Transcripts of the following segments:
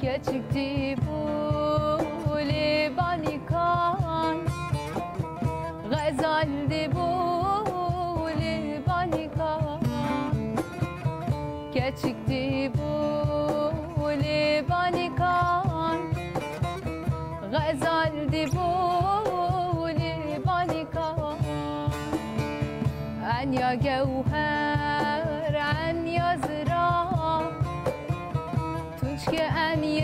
Geçikti bu libanikan, gazaldi bu libanikan. Geçikti bu libanikan, gazaldi bu libanikan. An ya gevher, an ya zira, كأني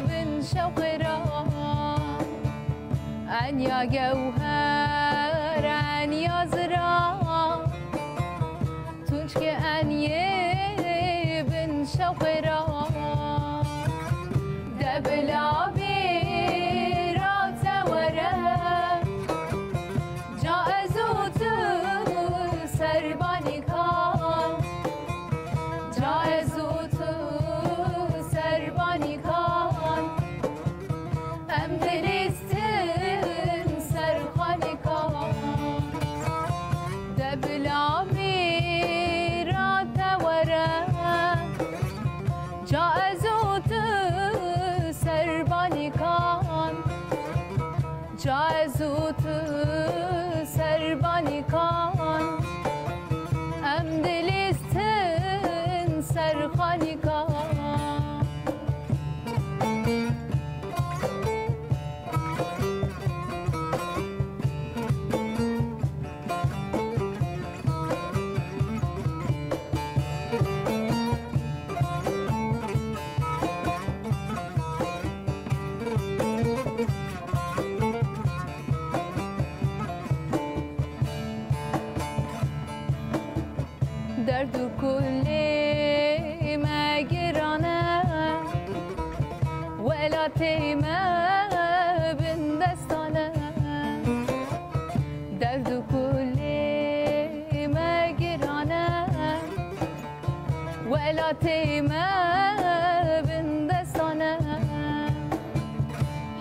بن شوقرا أن يا جوهر أن يا زرا تنشك أني بن شوقرا دبلا بيرا تورا جائزوت سرباني كان جائزوت سربانی کان ام دلستن سرخانی کان دبلا میرا توره جائزوت سربانی کان جائزوت سربانی کان ام دلستن سرخانی کان درد كل ما جرنا ولا تيما بندستانا درد كل ما جرنا ولا تيما بندستانا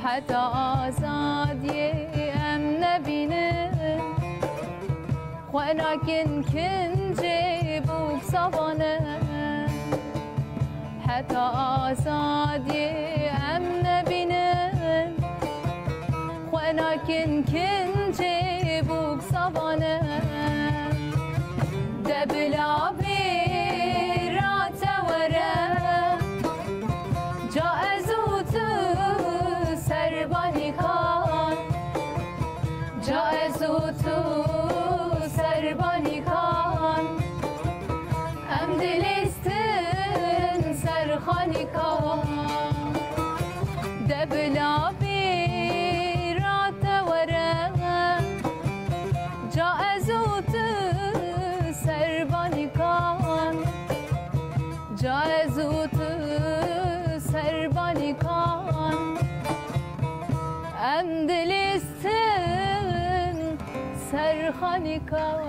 حتى آزاد يأمن بينا ولكن كنجيبوك صبانا حتى آزادي أمن بنا ولكن كنجيبوك صبانا دبلا بيرا تورا جائزوت سرباني كان جائزوت سربانی کان ام دلستن سرخانی کان دبلا بیرا توره جائزوت سربانی کان جائزوت سربانی کان ام دلستن سرخانی کان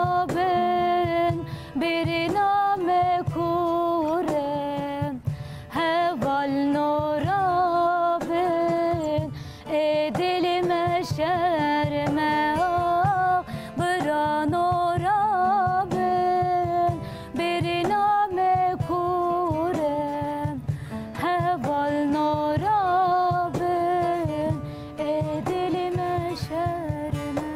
برانورابن برنا مکورم هوال نورابن دل مشرمه برانورابن برنا مکورم هوال نورابن دل مشرمه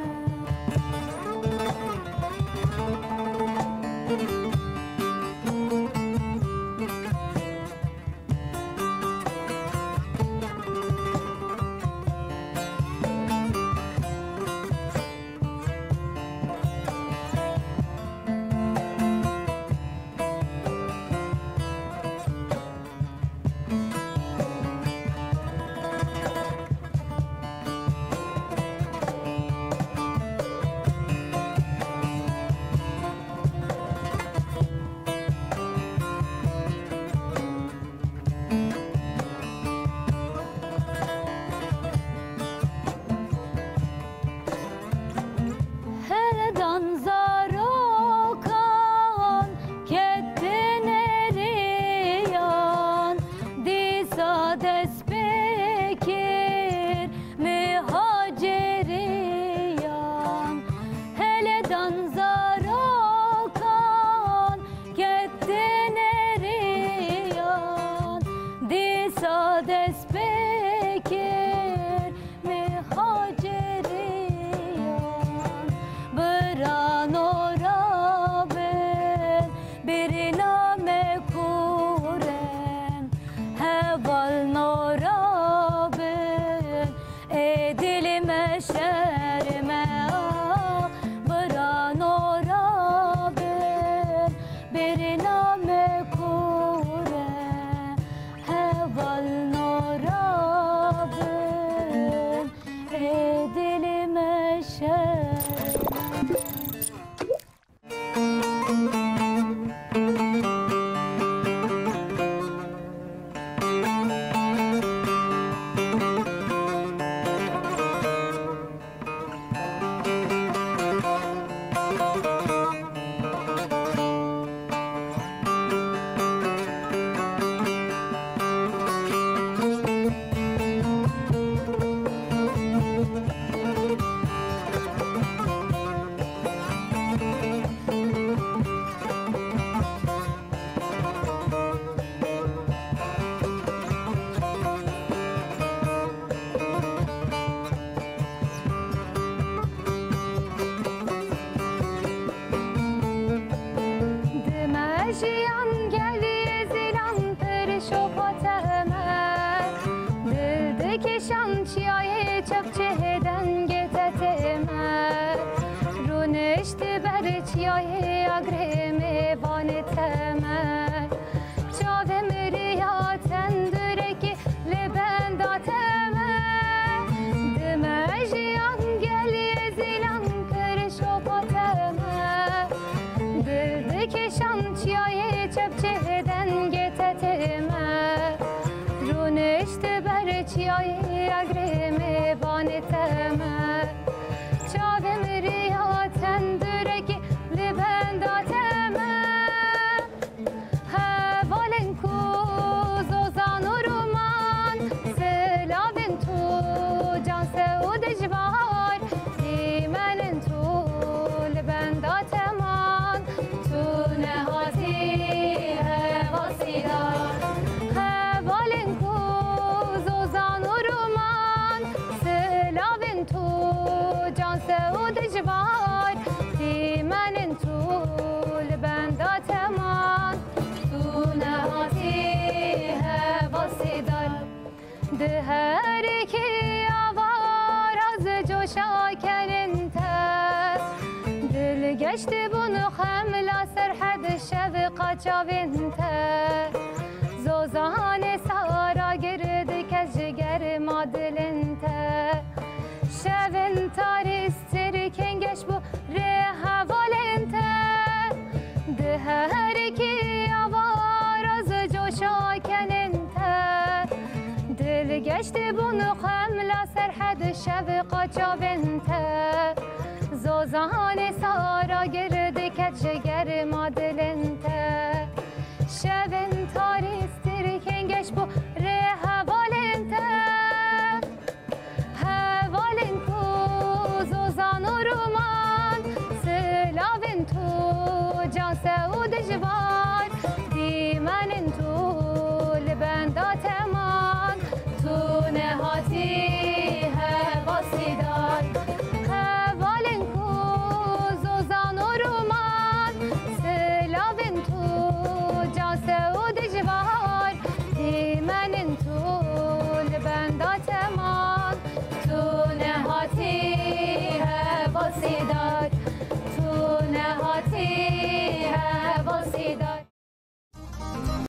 Herdan zarokan kettin eriyan disa despekir mühaceriyan Heledan zarokan kettin eriyan disa despekir mühaceriyan برانورابن برنا مکورم هوال نورابن دل مشرمه برانورابن برنا مکورم هوال نورابن دل مشرمه Demajiyan geldi zilan perişopateme Dildeki şançiyayı çöpçeden geteteme Runeşti berçiyayı agremi baneteme Çavem riyaten düreki lebendateme Demajiyan geldi zilan perişopateme Dildeki şançiyayı çöpçeden geteteme Runeşti berçiyayı agremi baneteme Çavem riyaten düreki lebendateme Hevalen kuz ozan urman Selavin tu can seud ecvar Dimenin tu lebendateman Tu nehati hevasiyar Hevalen kuz ozan urman Selavin tu can seud ecvar Dimenin tu lebendateman Tu nehati hevasiyar De her iki avar az coşakerinte Dil geçti bunu hemla serhed şevqa çavinte Zozane sara girdi kez jiger madilinte Şevin taristir kengeş bu rehavalente De her iki avar az coşakerinte Dil geçti bunu hemla serhed şevqa çavinte زوزان سارا گرده کچه گرما دلنته شبن تاریستر کنگش بو ره حوالنته حوالن کو زوزان و رومان سلاون تو جان سعود جوان دیمن تو لبندات امان تو نهاتی حواسی دار حوالن کو زوزان و رومان سلاون تو جان سعود جوان دیمن تو لبندات امان تو نهاتی حواسی دار تو نهاتی حواسی دار